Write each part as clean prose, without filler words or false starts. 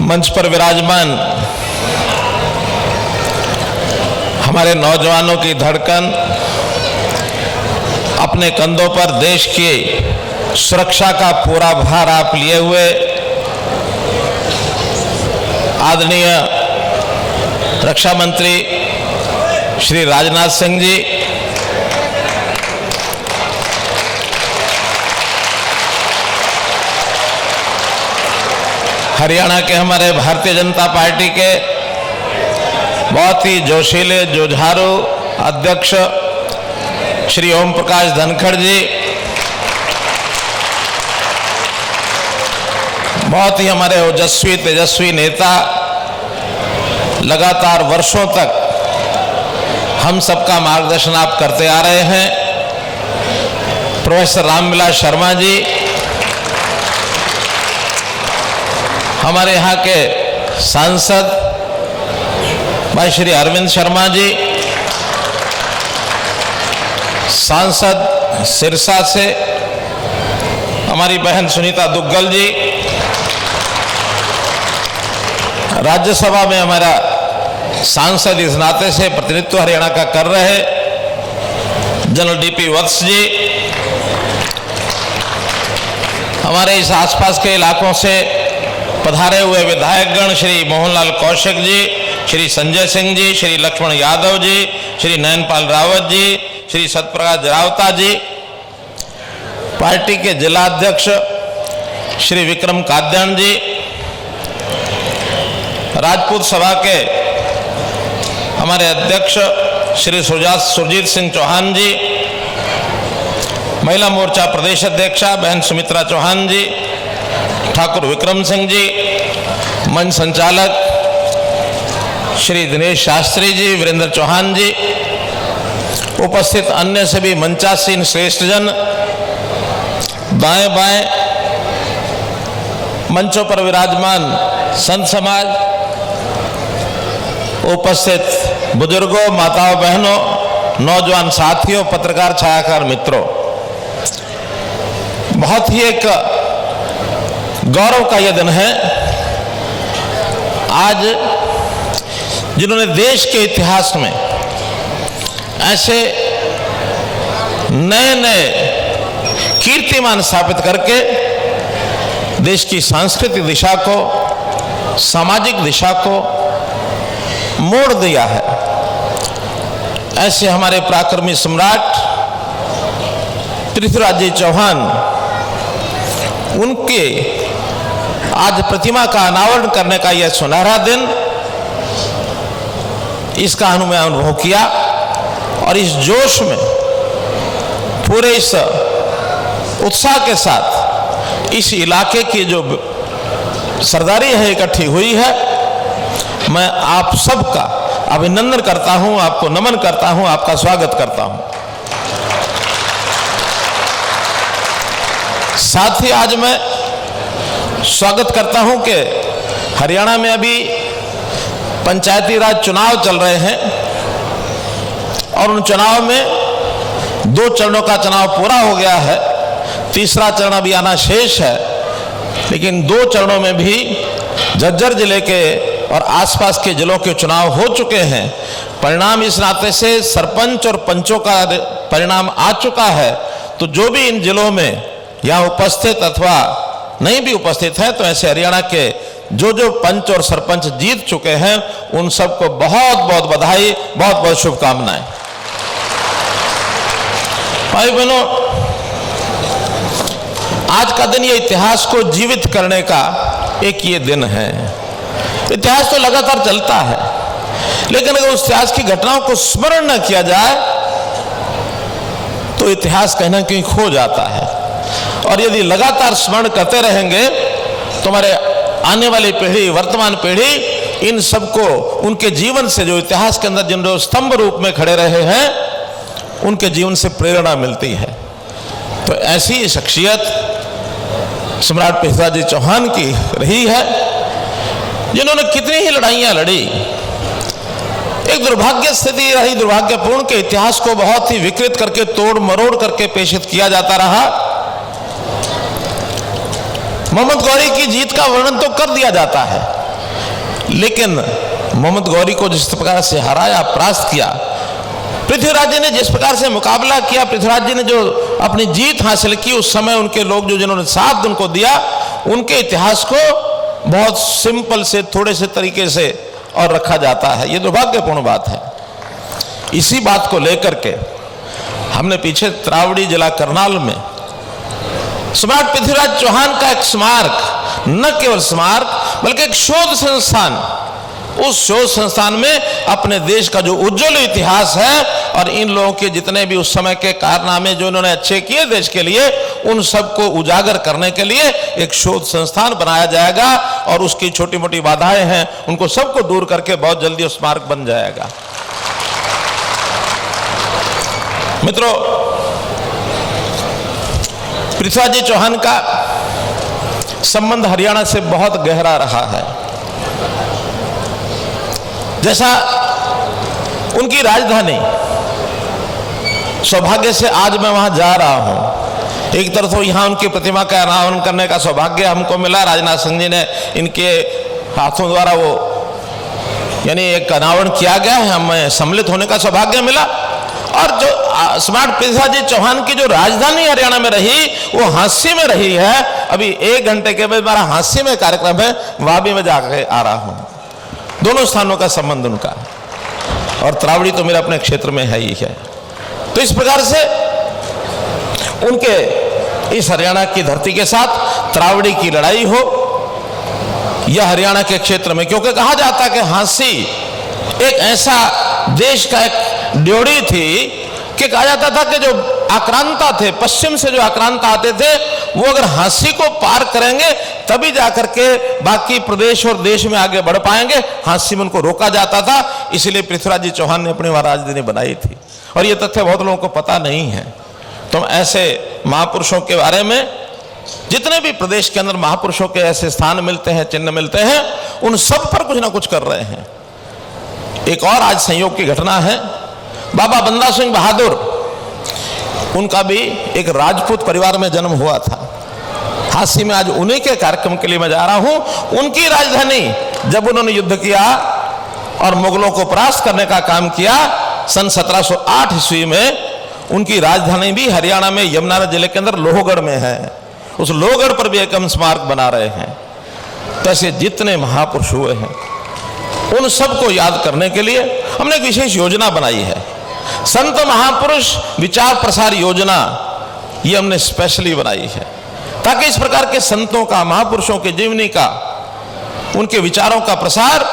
मंच पर विराजमान हमारे नौजवानों की धड़कन, अपने कंधों पर देश की सुरक्षा का पूरा भार आप लिए हुए आदरणीय रक्षा मंत्री श्री राजनाथ सिंह जी, हरियाणा के हमारे भारतीय जनता पार्टी के बहुत ही जोशीले जुझारू अध्यक्ष श्री ओम प्रकाश धनखड़ जी, बहुत ही हमारे ओजस्वी तेजस्वी नेता, लगातार वर्षों तक हम सबका मार्गदर्शन आप करते आ रहे हैं, प्रोफेसर रामविलास शर्मा जी, हमारे यहाँ के सांसद भाई श्री अरविंद शर्मा जी, सांसद सिरसा से हमारी बहन सुनीता दुग्गल जी, राज्यसभा में हमारा सांसद इस नाते से प्रतिनिधित्व हरियाणा का कर रहे जनरल डीपी वत्स जी, हमारे इस आसपास के इलाकों से पधारे हुए विधायकगण श्री मोहनलाल कौशिक जी, श्री संजय सिंह जी, श्री लक्ष्मण यादव जी, श्री नयनपाल रावत जी, श्री सत्यप्रकाश रावता जी, पार्टी के जिला अध्यक्ष श्री विक्रम काद्यान जी, राजपूत सभा के हमारे अध्यक्ष श्री सुरजीत सिंह चौहान जी, महिला मोर्चा प्रदेश अध्यक्षा बहन सुमित्रा चौहान जी, ठाकुर विक्रम सिंह जी, मंच संचालक श्री दिनेश शास्त्री जी, वीरेंद्र चौहान जी, उपस्थित अन्य सभी मंचासीन श्रेष्ठ जन, दाएं बाएं मंचों पर विराजमान संत समाज, उपस्थित बुजुर्गों, माताओं, बहनों, नौजवान साथियों, पत्रकार छायाकार मित्रों, बहुत ही एक गौरव का यह दिन है आज, जिन्होंने देश के इतिहास में ऐसे नए नए कीर्तिमान स्थापित करके देश की सांस्कृतिक दिशा को, सामाजिक दिशा को मोड़ दिया है। ऐसे हमारे पराक्रमी सम्राट पृथ्वीराज जी चौहान, उनके आज प्रतिमा का अनावरण करने का यह सुनहरा दिन, इसका मैं अनुभव किया और इस जोश में, पूरे इस उत्साह के साथ इस इलाके की जो सरदारी है इकट्ठी हुई है, मैं आप सबका अभिनंदन करता हूं, आपको नमन करता हूं, आपका स्वागत करता हूं। साथ ही आज मैं स्वागत करता हूं कि हरियाणा में अभी पंचायती राज चुनाव चल रहे हैं और उन चुनाव में 2 चरणों का चुनाव पूरा हो गया है, तीसरा चरण अभी आना शेष है, लेकिन 2 चरणों में भी झज्जर जिले के और आसपास के जिलों के चुनाव हो चुके हैं। परिणाम इस नाते से सरपंच और पंचों का परिणाम आ चुका है, तो जो भी इन जिलों में यहाँ उपस्थित अथवा नहीं भी उपस्थित है, तो ऐसे हरियाणा के जो जो पंच और सरपंच जीत चुके हैं, उन सबको बहुत बहुत बधाई, बहुत बहुत शुभकामनाएं। भाई बहनों, आज का दिन ये इतिहास को जीवित करने का एक ये दिन है। इतिहास तो लगातार चलता है, लेकिन अगर उस इतिहास की घटनाओं को स्मरण न किया जाए तो इतिहास कहीं ना कहीं खो जाता है, और यदि लगातार स्मरण करते रहेंगे तो हमारे आने वाली पीढ़ी, वर्तमान पीढ़ी, इन सबको उनके जीवन से, जो इतिहास के अंदर जिन स्तंभ रूप में खड़े रहे हैं, उनके जीवन से प्रेरणा मिलती है। तो ऐसी शख्सियत सम्राट पृथ्वीराज जी चौहान की रही है, जिन्होंने कितनी ही लड़ाइयां लड़ी। एक दुर्भाग्य स्थिति रही, दुर्भाग्यपूर्ण के इतिहास को बहुत ही विकृत करके, तोड़ मरोड़ करके पेशित किया जाता रहा। मोहम्मद गौरी की जीत का वर्णन तो कर दिया जाता है, लेकिन मोहम्मद गौरी को जिस प्रकार से हराया, परास्त किया, पृथ्वीराज जी ने जिस प्रकार से मुकाबला किया, पृथ्वीराज जी ने जो अपनी जीत हासिल की, उस समय उनके लोग जो जिन्होंने साथ उनको दिया, उनके इतिहास को बहुत सिंपल से, थोड़े से तरीके से और रखा जाता है। ये दुर्भाग्यपूर्ण बात है। इसी बात को लेकर के हमने पीछे त्रावड़ी जिला करनाल में सम्राट पृथ्वीराज चौहान का एक स्मारक, न केवल स्मारक बल्कि एक शोध संस्थान, उस शोध संस्थान में अपने देश का जो उज्जवल इतिहास है और इन लोगों के जितने भी उस समय के कारनामे जो उन्होंने अच्छे किए देश के लिए, उन सबको उजागर करने के लिए एक शोध संस्थान बनाया जाएगा और उसकी छोटी मोटी बाधाएं हैं उनको सबको दूर करके बहुत जल्दी उस स्मारक बन जाएगा। मित्रों, पृथ्वीराज जी चौहान का संबंध हरियाणा से बहुत गहरा रहा है। जैसा उनकी राजधानी, सौभाग्य से आज मैं वहां जा रहा हूं। एक तरफ तो यहां उनकी प्रतिमा का अनावरण करने का सौभाग्य हमको मिला, राजनाथ सिंह जी ने इनके हाथों द्वारा वो यानी एक अनावरण किया गया है, हमें सम्मिलित होने का सौभाग्य मिला। और जो सम्राट पृथ्वीराज जी चौहान की जो राजधानी हरियाणा में रही, वो हांसी में रही है। अभी 1 घंटे के बाद हमारा हांसी में कार्यक्रम है, वहां भी मैं जाकर आ रहा हूं। दोनों स्थानों का संबंध उनका, और त्रावड़ी तो मेरे अपने क्षेत्र में है ही है। तो इस प्रकार से उनके इस हरियाणा की धरती के साथ त्रावड़ी की लड़ाई हो, यह हरियाणा के क्षेत्र में, क्योंकि कहा जाता है कि हांसी एक ऐसा देश का एक ड्योढ़ी थी कि कहा जाता था कि जो आक्रांता थे, पश्चिम से जो आक्रांता आते थे, वो अगर हांसी को पार करेंगे तभी जाकर के बाकी प्रदेश और देश में आगे बढ़ पाएंगे। हांसी में उनको रोका जाता था, इसलिए पृथ्वीराज जी चौहान ने अपनी वहां राजधानी बनाई थी। और ये तथ्य बहुत लोगों को पता नहीं है। तो ऐसे महापुरुषों के बारे में, जितने भी प्रदेश के अंदर महापुरुषों के ऐसे स्थान मिलते हैं, चिन्ह मिलते हैं, उन सब पर कुछ ना कुछ कर रहे हैं। एक और आज संयोग की घटना है, बाबा बंदा सिंह बहादुर, उनका भी एक राजपूत परिवार में जन्म हुआ था। हांसी में आज उन्हीं के कार्यक्रम के लिए मैं जा रहा हूं। उनकी राजधानी जब उन्होंने युद्ध किया और मुगलों को परास्त करने का काम किया सन 1708 ईस्वी में, उनकी राजधानी भी हरियाणा में यमुनानगर जिले के अंदर लोहगढ़ में है। उस लोहगढ़ पर भी एक हम स्मारक बना रहे हैं। तो ऐसे जितने महापुरुष हुए हैं, उन सबको याद करने के लिए हमने एक विशेष योजना बनाई है, संत महापुरुष विचार प्रसार योजना। ये हमने स्पेशली बनाई है ताकि इस प्रकार के संतों का, महापुरुषों की जीवनी का, उनके विचारों का प्रसार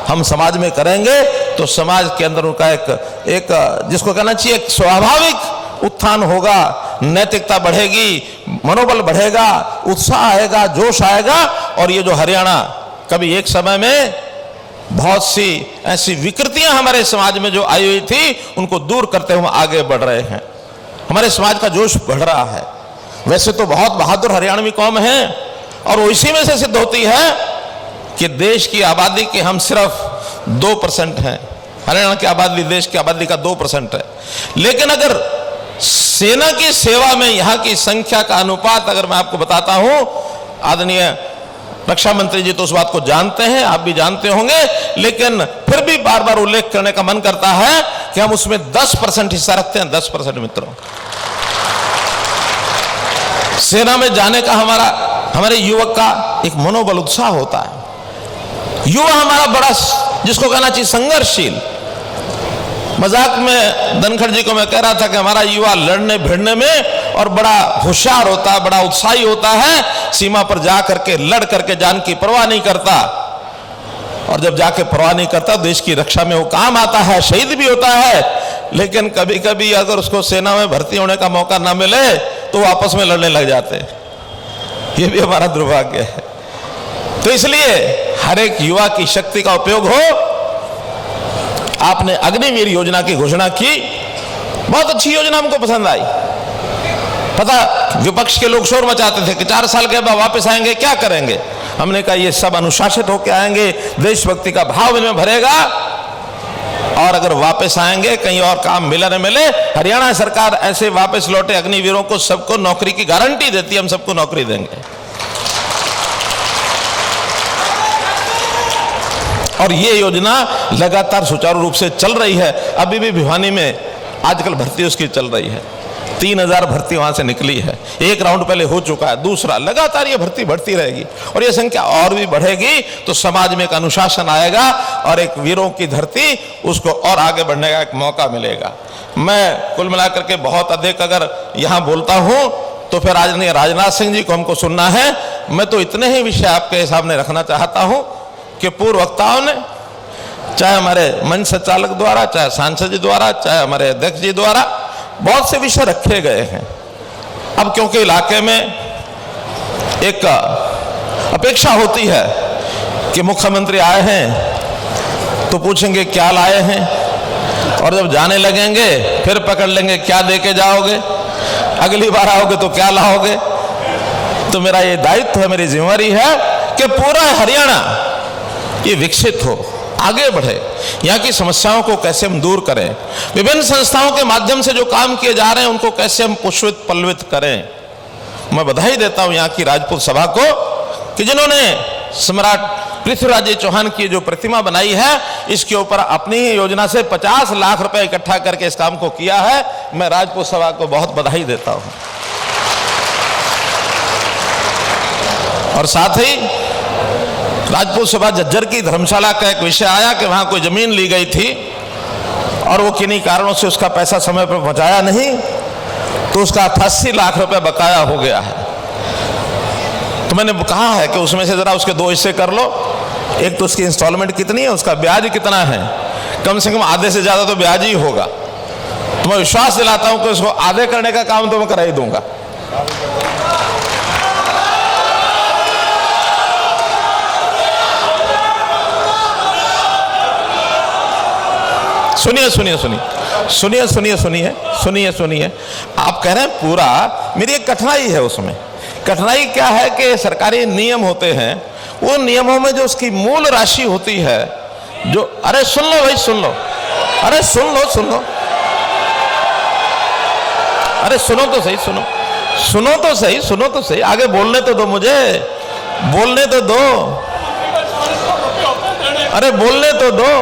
हम समाज में करेंगे तो समाज के अंदर उनका एक जिसको कहना चाहिए एक स्वाभाविक उत्थान होगा, नैतिकता बढ़ेगी, मनोबल बढ़ेगा, उत्साह आएगा, जोश आएगा। और ये जो हरियाणा कभी एक समय में बहुत सी ऐसी विकृतियां हमारे समाज में जो आई हुई थी, उनको दूर करते हुए आगे बढ़ रहे हैं। हमारे समाज का जोश बढ़ रहा है। वैसे तो बहुत बहादुर हरियाणवी कौम है और वो इसी में से सिद्ध होती है कि देश की आबादी के हम सिर्फ 2% हैं। हरियाणा की आबादी देश की आबादी का 2% है। लेकिन अगर सेना की सेवा में यहाँ की संख्या का अनुपात अगर मैं आपको बताता हूं, आदरणीय रक्षा मंत्री जी तो उस बात को जानते हैं, आप भी जानते होंगे, लेकिन फिर भी बार बार उल्लेख करने का मन करता है कि हम उसमें 10% हिस्सा रखते हैं। 10% मित्रों, सेना में जाने का हमारे युवक का एक मनोबल, उत्साह होता है। युवा हमारा बड़ा, जिसको कहना चाहिए संघर्षशील। मजाक में धनखड़ जी को मैं कह रहा था कि हमारा युवा लड़ने भिड़ने में और बड़ा होशियार होता है, बड़ा उत्साही होता है। सीमा पर जा करके लड़ करके जान की परवाह नहीं करता, और जब जाके परवाह नहीं करता देश की रक्षा में वो काम आता है, शहीद भी होता है। लेकिन कभी कभी अगर उसको सेना में भर्ती होने का मौका ना मिले तो वो आपस में लड़ने लग जाते हैं। ये भी हमारा दुर्भाग्य है। तो इसलिए हर एक युवा की शक्ति का उपयोग हो। आपने अग्निवीर योजना की घोषणा की, बहुत अच्छी योजना, हमको पसंद आई। पता, विपक्ष के लोग शोर मचाते थे कि 4 साल के बाद वापस आएंगे, क्या करेंगे। हमने कहा ये सब अनुशासित होकर आएंगे, देशभक्ति का भाव इनमें भरेगा, और अगर वापस आएंगे कहीं और काम मिले न मिले, हरियाणा सरकार ऐसे वापस लौटे अग्निवीरों को सबको नौकरी की गारंटी देती है, हम सबको नौकरी देंगे। और ये योजना लगातार सुचारू रूप से चल रही है। अभी भी भिवानी में आजकल भर्ती उसकी चल रही है, 3000 भर्ती वहां से निकली है, एक राउंड पहले हो चुका है, दूसरा लगातार ये भर्ती बढ़ती रहेगी और ये संख्या और भी बढ़ेगी तो समाज में एक अनुशासन आएगा और एक वीरों की धरती उसको और आगे बढ़ने का एक मौका मिलेगा। मैं कुल मिलाकर के बहुत अधिक अगर यहाँ बोलता हूँ तो फिर आदरणीय राजनाथ सिंह जी को हमको सुनना है। मैं तो इतने ही विषय आपके सामने रखना चाहता हूँ कि पूर्व वक्ताओं ने, चाहे हमारे मंच संचालक द्वारा, चाहे सांसद जी द्वारा, चाहे हमारे अध्यक्ष जी द्वारा बहुत से विषय रखे गए हैं। अब क्योंकि इलाके में एक अपेक्षा होती है कि मुख्यमंत्री आए हैं तो पूछेंगे क्या लाए हैं, और जब जाने लगेंगे फिर पकड़ लेंगे क्या दे के जाओगे, अगली बार आओगे तो क्या लाओगे। तो मेरा ये दायित्व है, मेरी जिम्मेदारी है कि पूरा हरियाणा ये विकसित हो, आगे बढ़े, यहाँ की समस्याओं को कैसे हम दूर करें, विभिन्न संस्थाओं के माध्यम से जो काम किए जा रहे हैं उनको कैसे हम पुष्पित पल्लवित करें। मैं बधाई देता हूँ यहाँ की राजपूत सभा को कि जिन्होंने सम्राट पृथ्वीराज चौहान की जो प्रतिमा बनाई है इसके ऊपर अपनी ही योजना से 50 लाख रुपए इकट्ठा करके इस काम को किया है। मैं राजपूत सभा को बहुत बधाई देता हूँ। और साथ ही राजपूत सभा झज्जर की धर्मशाला का एक विषय आया कि वहां कोई जमीन ली गई थी और वो किन्हीं कारणों से उसका पैसा समय पर पहुंचाया नहीं तो उसका 88 लाख रुपए बकाया हो गया है। तो मैंने कहा है कि उसमें से जरा उसके 2 हिस्से कर लो, एक तो उसकी इंस्टॉलमेंट कितनी है, उसका ब्याज कितना है, कम से कम आधे से ज्यादा तो ब्याज ही होगा। तो मैं विश्वास दिलाता हूं कि उसको आधे करने का काम तो मैं करा ही दूंगा। सुनिए सुनिए सुनिए सुनिए सुनिए सुनिए सुनिए सुनिए आप कह रहे हैं पूरा, मेरी एक कठिनाई है उसमें। कठिनाई क्या है कि सरकारी नियम होते हैं, वो नियमों में जो उसकी मूल राशि होती है जो, अरे सुन लो भाई सुन लो, अरे सुन लो सुन लो, अरे सुनो तो सही, सुनो सुनो तो सही, सुनो तो सही, आगे बोलने तो दो, मुझे बोलने तो दो, अरे बोलने तो दो।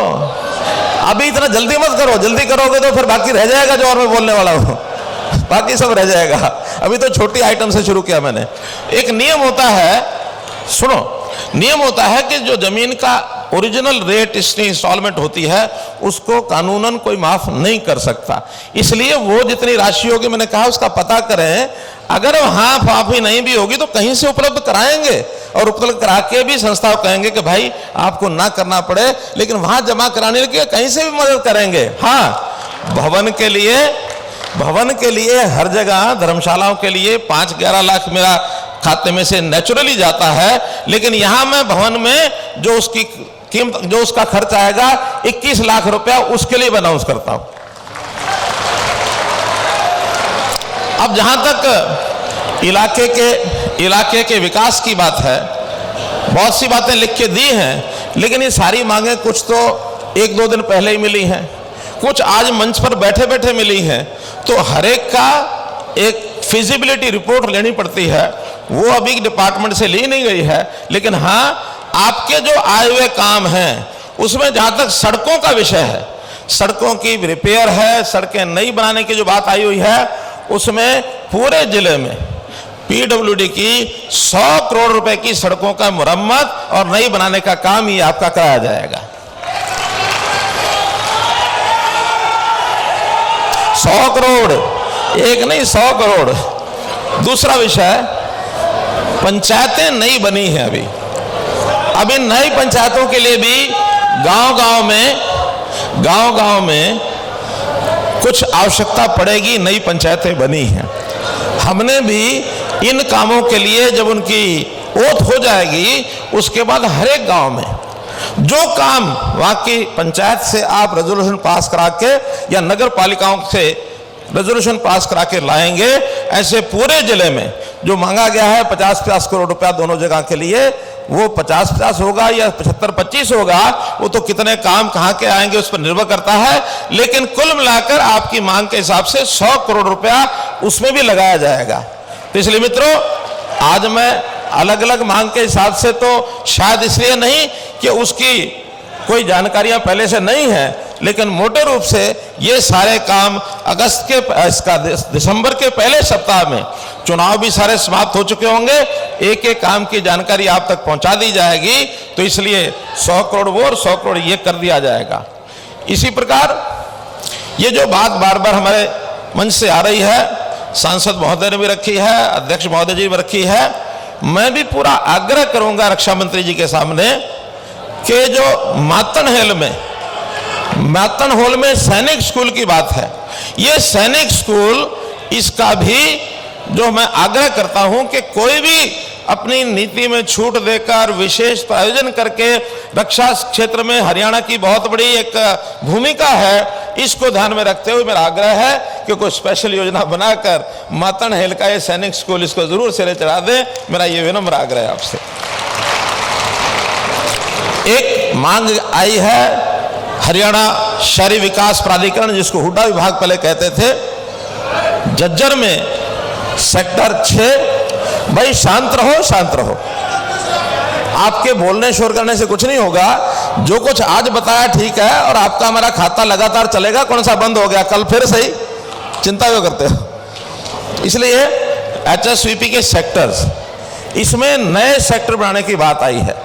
अभी इतना जल्दी मत करो, जल्दी करोगे तो फिर बाकी रह जाएगा जो और मैं बोलने वाला हूं, बाकी सब रह जाएगा। अभी तो छोटी आइटम से शुरू किया मैंने। एक नियम होता है, सुनो, नियम होता है कि जो जमीन का ओरिजिनल रेट इसकी इंस्टॉलमेंट होती है उसको कानूनन कोई माफ नहीं कर सकता। इसलिए वो जितनी राशि होगी, मैंने कहा उसका पता करें, अगर वहां माफी नहीं भी होगी तो कहीं से उपलब्ध कराएंगे और उपलब्ध करा के भी संस्था कहेंगे कि भाई आपको ना करना पड़े, लेकिन वहां जमा कराने के कहीं से भी मदद करेंगे। हाँ, भवन के लिए हर जगह, धर्मशालाओं के लिए 5-11 लाख मेरा खाते में से नेचुरली जाता है, लेकिन यहां मैं भवन में जो उसकी कीमत, जो उसका खर्च आएगा 21 लाख रुपया, उसके लिए अनाउंस करता हूं। अब जहां तक इलाके के विकास की बात है, बहुत सी बातें लिख के दी हैं, लेकिन ये सारी मांगे कुछ तो 1-2 दिन पहले ही मिली हैं, कुछ आज मंच पर बैठे बैठे मिली हैं। तो हर एक का एक फिजिबिलिटी रिपोर्ट लेनी पड़ती है, वो अभी डिपार्टमेंट से ली नहीं गई है। लेकिन हाँ, आपके जो आए हुए काम हैं उसमें जहां तक सड़कों का विषय है, सड़कों की रिपेयर है, सड़कें नई बनाने की जो बात आई हुई है, उसमें पूरे जिले में पीडब्ल्यूडी की 100 करोड़ रुपए की सड़कों का मुरम्मत और नई बनाने का काम ये आपका कराया जाएगा। 100 करोड़, एक नहीं 100 करोड़। दूसरा विषय, पंचायतें नई बनी हैं अभी नई पंचायतों के लिए भी गांव-गांव में कुछ आवश्यकता पड़ेगी, नई पंचायतें बनी हैं। हमने भी इन कामों के लिए जब उनकी ओथ हो जाएगी, उसके बाद हर एक गांव में जो काम वहां की पंचायत से आप रेजोल्यूशन पास करा के या नगर पालिकाओं से रेजोल्यूशन पास करा के लाएंगे, ऐसे पूरे जिले में जो मांगा गया है 50-50 करोड़ रुपया दोनों जगह के लिए, वो 50-50 होगा या 75-25 होगा, वो तो कितने काम कहां के आएंगे उस पर निर्भर करता है। लेकिन कुल मिलाकर आपकी मांग के हिसाब से 100 करोड़ रुपया उसमें भी लगाया जाएगा। तो इसलिए मित्रों, आज मैं अलग अलग मांग के हिसाब से, तो शायद इसलिए नहीं कि उसकी कोई जानकारियां पहले से नहीं है, लेकिन मोटे रूप से ये सारे काम दिसंबर के पहले सप्ताह में, चुनाव भी सारे समाप्त हो चुके होंगे, एक एक काम की जानकारी आप तक पहुंचा दी जाएगी। तो इसलिए 100 करोड़ वो और 100 करोड़ ये कर दिया जाएगा। इसी प्रकार ये जो बात बार बार हमारे मंच से आ रही है, सांसद महोदय ने भी रखी है, अध्यक्ष महोदय जी भी रखी है, मैं भी पूरा आग्रह करूंगा रक्षा मंत्री जी के सामने कि जो मातन हॉल में सैनिक स्कूल की बात है, ये सैनिक स्कूल, इसका भी जो मैं आग्रह करता हूं कि कोई भी अपनी नीति में छूट देकर विशेष प्रायोजन करके, रक्षा क्षेत्र में हरियाणा की बहुत बड़ी एक भूमिका है, इसको ध्यान में रखते हुए मेरा आग्रह है कि कोई स्पेशल योजना बनाकर मातन हेल का ये सैनिक स्कूल, इसको जरूर सिरे चढ़ा दें। मेरा ये विनम्र आग्रह है आपसे। एक मांग आई है हरियाणा शहरी विकास प्राधिकरण, जिसको हुड्डा विभाग पहले कहते थे, झज्जर में सेक्टर 6, भाई शांत रहो, शांत रहो, आपके बोलने शोर करने से कुछ नहीं होगा। जो कुछ आज बताया ठीक है, और आपका हमारा खाता लगातार चलेगा, कौन सा बंद हो गया कल फिर सही, चिंता क्यों करते हो। इसलिए HSVP के सेक्टर्स, इसमें नए सेक्टर बनाने की बात आई है।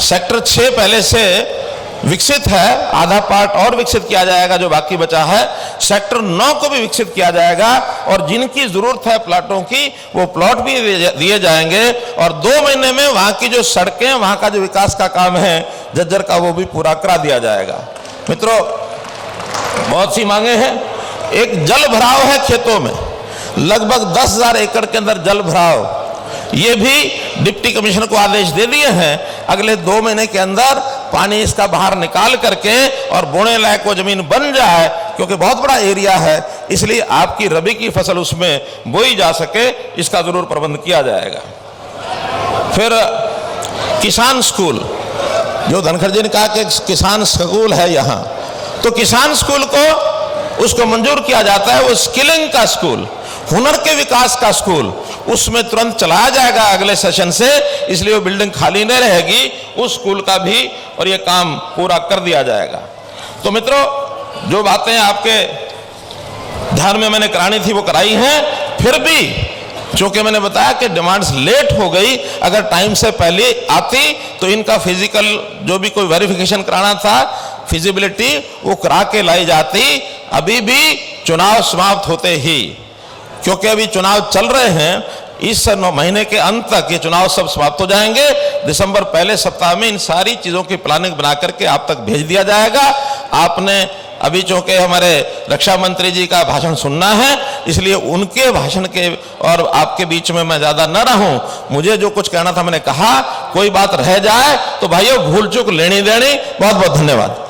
सेक्टर 6 पहले से विकसित है, आधा पार्ट और विकसित किया जाएगा जो बाकी बचा है। सेक्टर 9 को भी विकसित किया जाएगा, और जिनकी जरूरत है प्लाटों की, वो प्लॉट भी दिए जाएंगे, और 2 महीने में वहां की जो सड़कें, वहां का जो विकास का काम है झज्जर का, वो भी पूरा करा दिया जाएगा। मित्रों, बहुत सी मांगे हैं। एक जल भराव है खेतों में, लगभग 10,000 एकड़ के अंदर जल भराव, ये भी डिप्टी कमिश्नर को आदेश दे दिए हैं, अगले 2 महीने के अंदर पानी इसका बाहर निकाल करके और बोने लायक वो जमीन बन जाए, क्योंकि बहुत बड़ा एरिया है, इसलिए आपकी रबी की फसल उसमें बोई जा सके, इसका जरूर प्रबंध किया जाएगा। फिर किसान स्कूल, जो धनखड़ जी ने कहा कि किसान स्कूल है यहाँ, तो किसान स्कूल को उसको मंजूर किया जाता है। वो स्किलिंग का स्कूल, हुनर के विकास का स्कूल, उसमें तुरंत चलाया जाएगा अगले सेशन से, इसलिए वो बिल्डिंग खाली नहीं रहेगी, उस स्कूल का भी और ये काम पूरा कर दिया जाएगा। तो मित्रों, जो बातें आपके ध्यान में मैंने करानी थी वो कराई हैं। फिर भी चूंकि मैंने बताया कि डिमांड्स लेट हो गई, अगर टाइम से पहले आती तो इनका फिजिकल जो भी कोई वेरिफिकेशन कराना था, फिजिबिलिटी, वो करा के लाई जाती, अभी भी चुनाव समाप्त होते ही, क्योंकि अभी चुनाव चल रहे हैं, इस 9 महीने के अंत तक ये चुनाव सब समाप्त हो जाएंगे। दिसंबर पहले सप्ताह में इन सारी चीजों की प्लानिंग बना करके आप तक भेज दिया जाएगा। आपने अभी चूंकि हमारे रक्षा मंत्री जी का भाषण सुनना है, इसलिए उनके भाषण के और आपके बीच में मैं ज्यादा न रहूं, मुझे जो कुछ कहना था मैंने कहा। कोई बात रह जाए तो भाइयों भूल चूक लेनी देनी। बहुत बहुत धन्यवाद।